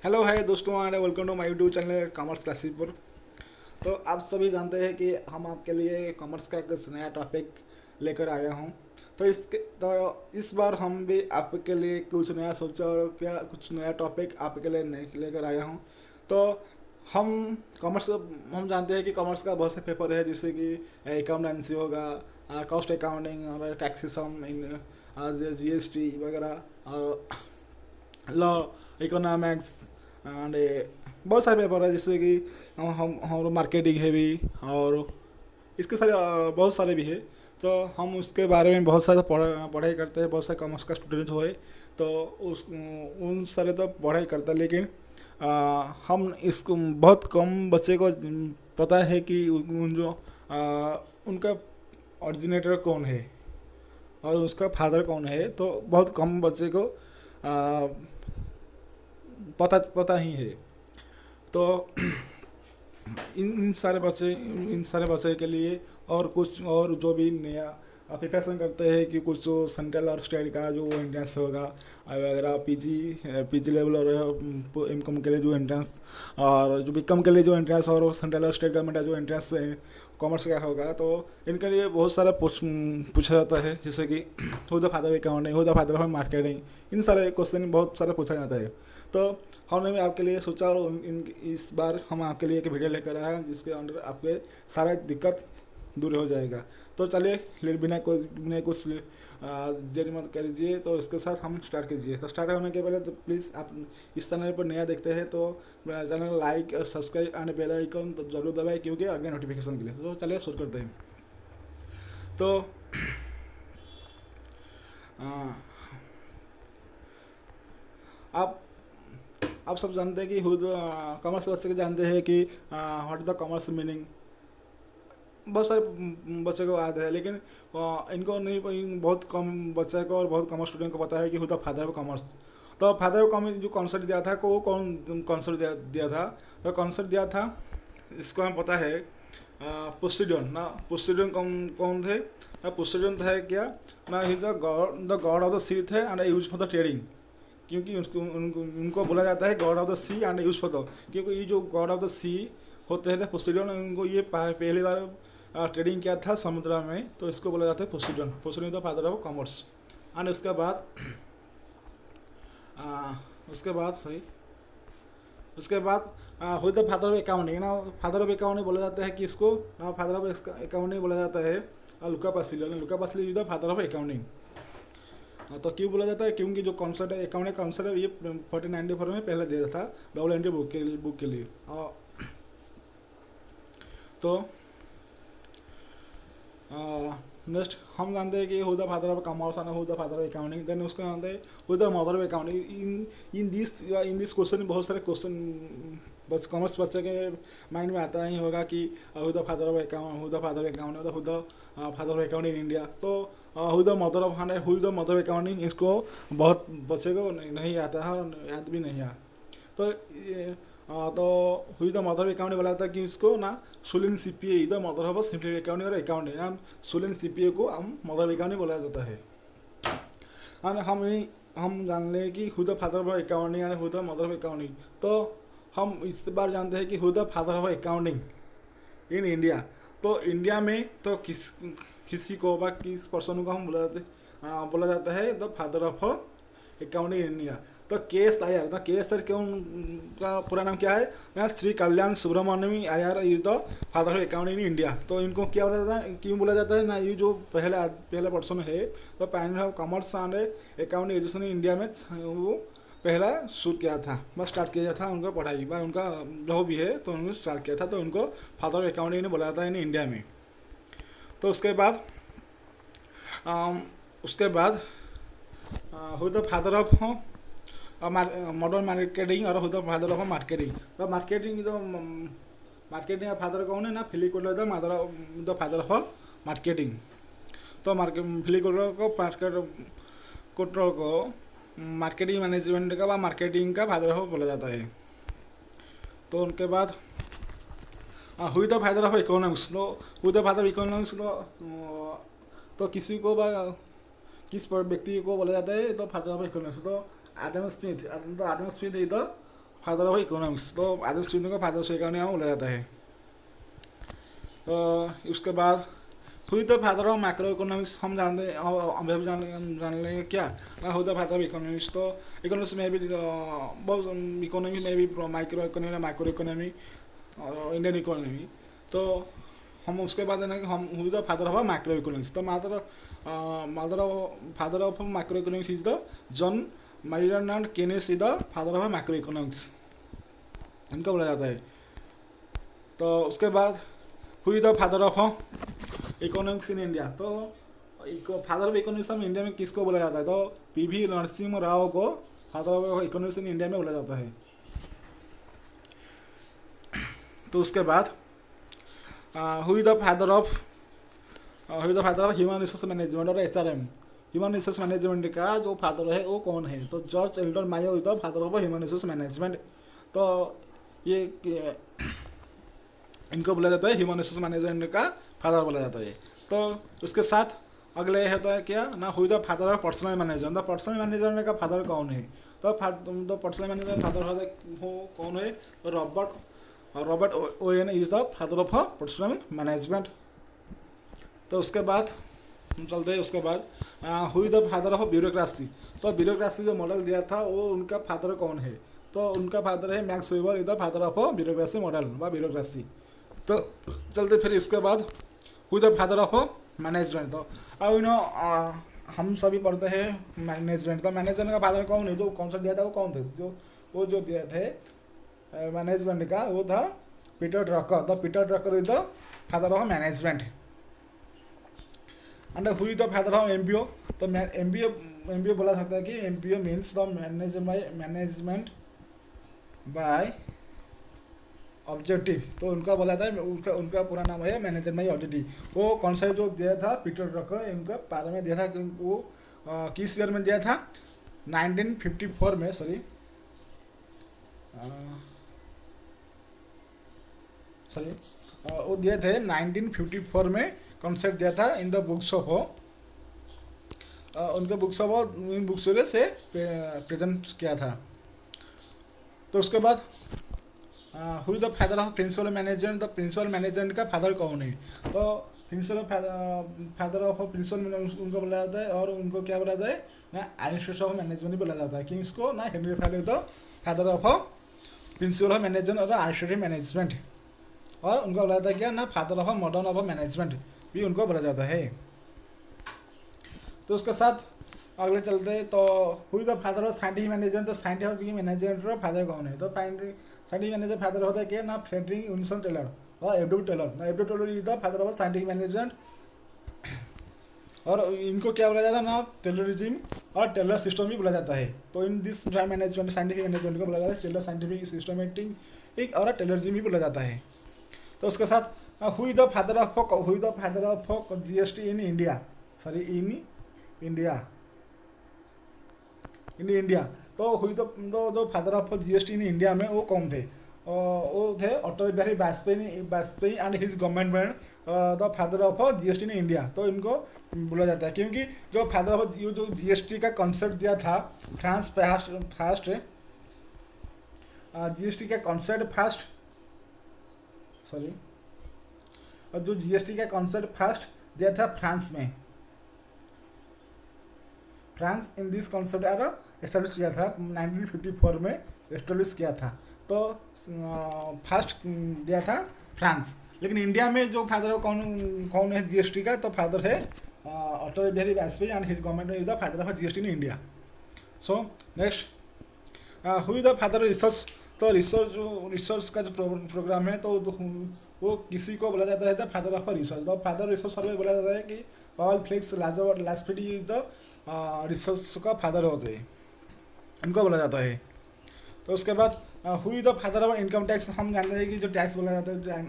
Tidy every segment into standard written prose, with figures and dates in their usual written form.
Hello hi दोस्तों and welcome to my YouTube channel commerce classes पर। तो आप सभी जानते हैं कि हम आपके लिए कॉमर्स का कुछ नया टॉपिक लेकर आया हूँ। तो इस बार हम भी आपके लिए कुछ नया सोचा और क्या कुछ नया टॉपिक आपके लिए लेकर आया हूँ। तो हम कॉमर्स हम जानते हैं कि कॉमर्स का बहुत से पेपर है, जैसे कि अकाउंटेंसी होगा, कॉस्ट अकाउंटिंग और टैक्सेशन इन जीएसटी वगैरह, और लॉ, इकोनॉमिक्स एंड बहुत सारे पेपर है, जैसे कि हम मार्केटिंग है भी, और इसके सारे बहुत सारे भी है। तो हम उसके बारे में बहुत सारे पढ़ाई करते हैं, बहुत सारे कॉमर्स का स्टूडेंट हुए तो उस उन सारे तो पढ़ाई करते हैं, लेकिन हम इसको बहुत कम बच्चे को पता है कि उन जो उनका ऑरिजिनेटर कौन है और उसका फादर कौन है। तो बहुत कम बच्चे को आ, पता पता ही है। तो इन सारे बच्चे के लिए और कुछ और जो भी नया प्रिपरेशन करते हैं कि कुछ जो सेंट्रल और स्टेट का जो एंट्रेंस होगा वगैरह, पीजी लेवल और एमकॉम के लिए जो एंट्रेंस, और जो बीकॉम के लिए जो एंट्रेंस, और सेंट्रल और स्टेट गवर्नमेंट का जो एंट्रेंस कॉमर्स का होगा, तो इनके लिए बहुत सारा पूछा जाता है, जैसे कि who the father of accounting, who the father of marketing, इन सारे क्वेश्चन बहुत सारा पूछा जाता है। तो हमने भी आपके लिए सोचा और इस बार हम आपके लिए एक वीडियो लेकर आए हैं, जिसके अंदर आपके सारे दिक्कत दूर हो जाएगा। तो चलिए बिना कुछ देरी मत करिए, तो इसके साथ हम स्टार्ट कीजिए। तो स्टार्ट होने के पहले तो प्लीज़ आप इस चैनल पर नया देखते हैं तो चैनल लाइक और सब्सक्राइब एंड बेल आइकन तो जरूर दबाएं, क्योंकि आगे नोटिफिकेशन के लिए। तो चलिए शुरू करते हैं। तो आ, आप आप सब जानते हैं कि खुद कॉमर्स बच्चे के जानते हैं कि व्हाट द कॉमर्स मीनिंग। बहुत सारे बच्चे को आता है, लेकिन इनको नहीं, बहुत कम बच्चे को और बहुत कम स्टूडेंट को पता है कि who the father of commerce. तो फादर ऑफ कॉमर्स जो कॉन्सेप्ट दिया था को वो कौन कॉन्सेप्ट दिया था। तो कॉन्सेप्ट दिया था, इसको हमें पता है, पोसिडन ना। पोसिडन कौन थे ना? पोसिडन था क्या ना, he the god of the sea थे and use for the trading. क्योंकि उनको बोला जाता है god of the sea and use for the, क्योंकि ये जो गॉड ऑफ द सी होते हैं पोसिडन, उनको ये पहली बार ट्रेडिंग किया था समुद्र में, तो इसको बोला जाता है Poseidon. Poseidon the father of commerce. And ah, उसके बाद सही उसके बाद who the father of accounting ना। फादर ऑफ अकाउंटिंग बोला जाता है कि इसको ना, फादर ऑफ अकाउंटिंग बोला जाता है लुका पासिलो। लुका पासिलो द फादर ऑफ अकाउंटिंग। तो क्यों बोला जाता है? क्योंकि जो कॉन्सेप्ट है अकाउंटिंग कॉन्सेप्ट है, ये 1494 में पहले दिया था डबल एंट्री बुक के लिए। तो नेक्स्ट हम जानते हैं कि who the father of commerce and who the father of accounting. Then उसको जानते हैं who the mother of accounting. In this question बहुत सारे क्वेश्चन बस कॉमर्स बच्चे के माइंड में आता ही होगा कि who the father of account, who the father of accounting, who the father of accounting in India. तो who the mother of who the mother of accounting, इसको बहुत बच्चे को नहीं आता है और याद भी नहीं आता। तो तो हुई द मदर अकाउंटिंग बोला था कि इसको ना सुलिन CPA the mother of simply accounting और अकाउंटिंग। हम सुलिन सीपीए को हम मदर अकाउंटिंग बोला जाता है। और हम जान लें कि who the father of accounting and who the mother of accounting. तो हम इस बार जानते हैं कि who the father of accounting in India. तो इंडिया में तो किसी को व किस पर्सन को हम बोला जाता है the father of accounting in India. तो के एस आयर, तो के एस आर क्यों का पूरा नाम क्या है ना? Shri Kalyan Subramaniam Iyer is the father of accounting in India. तो इनको क्या बोला जाता है, क्यों बोला जाता है ना? ये जो पहला पर्सन है, तो Pioneer of commerce and accounting education in India में वो पहला शुरू किया था, बस स्टार्ट किया था उनका पढ़ाई बस उनका जो भी है, तो उन्होंने स्टार्ट किया था। तो उनको फादर ऑफ अकाउंटिंग ने बोला जाता है इन इंडिया में। तो उसके बाद who the father of modern marketing और who the father of marketing. तो मार्केटिंग का फादर कौन है ना? Philip Kotler the father of marketing. तो फिलिप कोटलर को मार्केटिंग मैनेजमेंट का व मार्केटिंग का फादर ऑफ बोला जाता है। तो उनके बाद who the father of economics. तो who the father of economics तो किसी को किस व्यक्ति को बोला जाता है तो फादर ऑफ इकोनॉमिक्स। तो Adam Smith is the father of economics, तो आदर्श बिंदु का फादर ऑफ इकोनॉमिक्स बोला जाता है। तो उसके बाद हुई the father of macroeconomics हम जानते हैं, अभी हम जान लेंगे क्या who the father of economics. तो इकोनॉमिक्स में भी बहुत इकोनॉमी में भी माइक्रो इकोनॉमी, माइक्रो इकोनॉमी और इंडियन इकोनॉमी। तो हम उसके बाद है ना कि हम who the father of microeconomics. तो father of microeconomics is the John Martin Keynes is the father of microeconomics, इनको बोला जाता है। तो उसके बाद हुई the father of economics in India. तो फादर ऑफ इकोनॉमिक्स हम इंडिया में किसको बोला जाता है? तो पीवी नरसिम्हा राव को father of economics in India में बोला जाता है। तो उसके बाद हुई the father of human resource management और HRM। ह्यूमन रिसोर्स मैनेजमेंट का जो फादर है वो कौन है? तो George Elder Mayo is the father of human resource management. तो ये इनको बोला जाता है ह्यूमन रिसोर्स मैनेजमेंट का फादर बोला जाता है। तो उसके साथ अगले होता है क्या ना, हुई the father of personnel management. तो पर्सनल मैनेजमेंट का फादर कौन है? तो पर्सनल मैनेजमेंट फादर कौन है? तो Robert Owen is the father of personnel management. तो उसके बाद हम चलते हैं, उसके बाद हुई द फादर ऑफ ब्यूरोक्रेसी। तो ब्यूरोक्रेसी जो मॉडल दिया था वो उनका फादर कौन है? तो उनका फादर है max weber is the father of bureaucracy model व ब्यूरोक्रेसी। तो चलते फिर इसके बाद हुई द फादर ऑफ मैनेजमेंट। तो अब हम सभी पढ़ते हैं मैनेजमेंट। तो मैनेजमेंट का फादर कौन है? जो कॉन्सेप्ट दिया था वो कौन थे? जो दिए थे मैनेजमेंट का वो था Peter Drucker. The Peter Drucker is the father of management. And हुई द फादर ऑफ MBO। तो MBO बोला सकता है कि MBO means the management by objective. तो उनका बोला था उनका पूरा नाम है मैनेजमेंट बाय ऑब्जेक्टिव। वो कॉन्सेप्ट जो दिया था पीटर ड्रकर इनका बारे में दिया था कि वो किस ईयर में दिया था? 1954 में, सॉरी वो दिए थे 1954 में कॉन्सेप्ट दिया था इन द बुक्स ऑफ उनके बुक्स ऑफ इन बुक्स से प्रेजेंट किया था। तो उसके बाद हुई the father of principle management. The principle management का फादर कौन है? तो प्रिंसिपल फादर ऑफ प्रिंसिपल उनको बोला जाता है और उनको क्या बोला जाता है ना, एडमिनिस्ट्रेशन ऑफ मैनेजमेंट बोला जाता है। किसको ना, हेनरी फैले the father of principle of management और एडमिनिस्ट्रेटिव मैनेजमेंट। और उनको बोला जाता है क्या ना, father of modern of management भी उनको बोला जाता है। तो उसके साथ अगले चलते तो हुई the father of scientific management. तो साइंटिफिक मैनेजमेंट का फादर कौन है? तो साइंटिफिक मैनेजमेंट फादर होता है क्या ना, फ्रेडरिक विल्सन टेलर और Edward Teller. Edward teller is the father of scientific management. और इनको क्या बोला जाता है ना, टेलरिज्म और टेलर सिस्टम भी बोला जाता है। तो in this management scientific management को बोला जाता है टेलर साइंटिफिक सिस्टमेटिक और टेलरिज्म भी बोला जाता है। तो उसके साथ who the father of GST in India, sorry in India. तो who the father of GST in India में वो कौन थे? वो थे Atal Bihari Vajpayee and his government the father of GST in India. तो इनको बोला जाता है क्योंकि जो फादर ऑफ जो GST का कॉन्सेप्ट दिया था फ्रांस फास्ट GST का कॉन्सेप्ट फास्ट, सॉरी और जो GST का कॉन्सेप्ट फर्स्ट दिया था फ्रांस में। France in this concept establish किया था 1954 में एस्टेब्लिश किया था। तो फर्स्ट दिया था फ्रांस। लेकिन इंडिया में जो फादर कौन है GST का? तो फादर है Atal Bihari Vajpayee and his government is the father of GST in India. So next who the father research. तो रिसर्च का जो प्रोग्राम है तो वो किसी को बोला जाता है द फादर ऑफ रिसर्च। तो फादर रिसर्च सर्वे बोला जाता है कि Paul Felix Lazarsfeld is the research का फादर होते हैं, इनको बोला जाता है। तो उसके बाद हुई the father of income tax. हम जानते हैं कि जो टैक्स बोला जाता है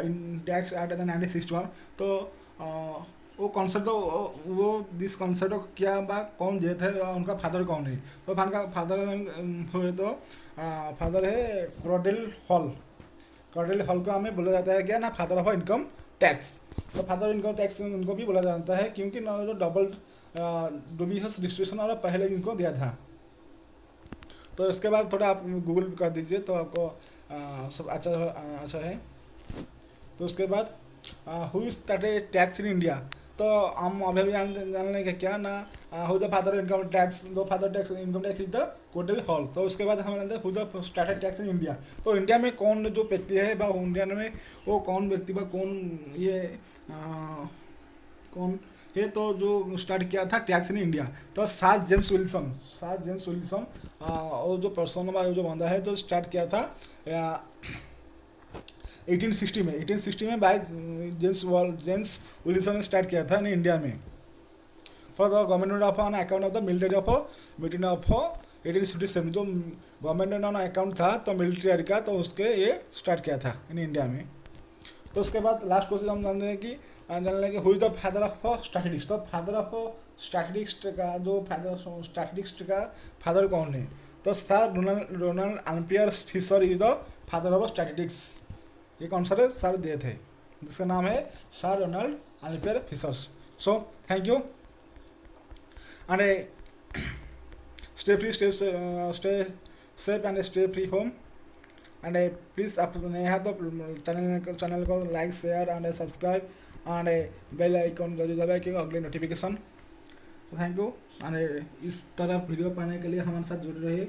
इन टैक्स एक्ट 1961। तो वो कॉन्सेप्ट वो दिस कॉन्सेप्ट क्या बा कौन जे थे उनका फादर कौन है? तो फादर हुए तो फादर है कॉर्डेल हॉल को हमें बोला जाता है क्या ना, फादर ऑफ इनकम टैक्स। तो फादर ऑफ इनकम टैक्स उनको भी बोला जाता है क्योंकि जो डबल डुबियस डिस्ट्रीब्यूशन और पहले इनको दिया था। तो इसके बाद थोड़ा आप गूगल कर दीजिए तो आपको सब अच्छा है। तो उसके बाद who started tax in India. तो हम अभी अभी जान लेंगे क्या ना, who the father income tax, the father tax income tax is the total hall. तो उसके बाद हम जानते हैं who the started tax in India. तो इंडिया में कौन जो व्यक्ति है बा इंडिया में वो कौन व्यक्ति बा कौन ये कौन ये तो जो स्टार्ट किया था टैक्स इन इंडिया। तो सार जेम्स विल्सन, सार जेम्स विल्सन वो जो पर्सन बा जो बंदा है जो स्टार्ट किया था 1860 में बाय जेम्स विल्सन ने स्टार्ट किया था इंडिया में for the government of on account of the military of meeting of 1857। जो गवर्नमेंट ऑन अकाउंट था तो मिलिट्री का, तो उसके ये स्टार्ट किया था इन इंडिया में। तो उसके बाद लास्ट क्वेश्चन हम जान रहे हैं कि who is the father of statistics. तो फादर ऑफ स्टैटिस्टिक्स का जो फादर स्टैटिस्टिक्स का फादर कौन है। तो sir Ronald Ampere Fisher is the father of statistics. ये कौन सा सर दिए थे जिसका नाम है sir Ronald Ampere Fishers. So thank you and stay free, stay safe and stay free home. And please आप नए हैं तो चैनल को like share and subscribe and bell icon जरूर दबाएं क्योंकि अगले नोटिफिकेशन। थैंक यू एंड इस तरह वीडियो पाने के लिए हमारे साथ जुड़े रहिए।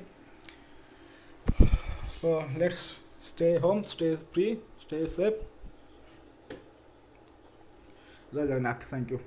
तो let's stay home, stay free, stay safe. जय जगन्नाथ। Thank you.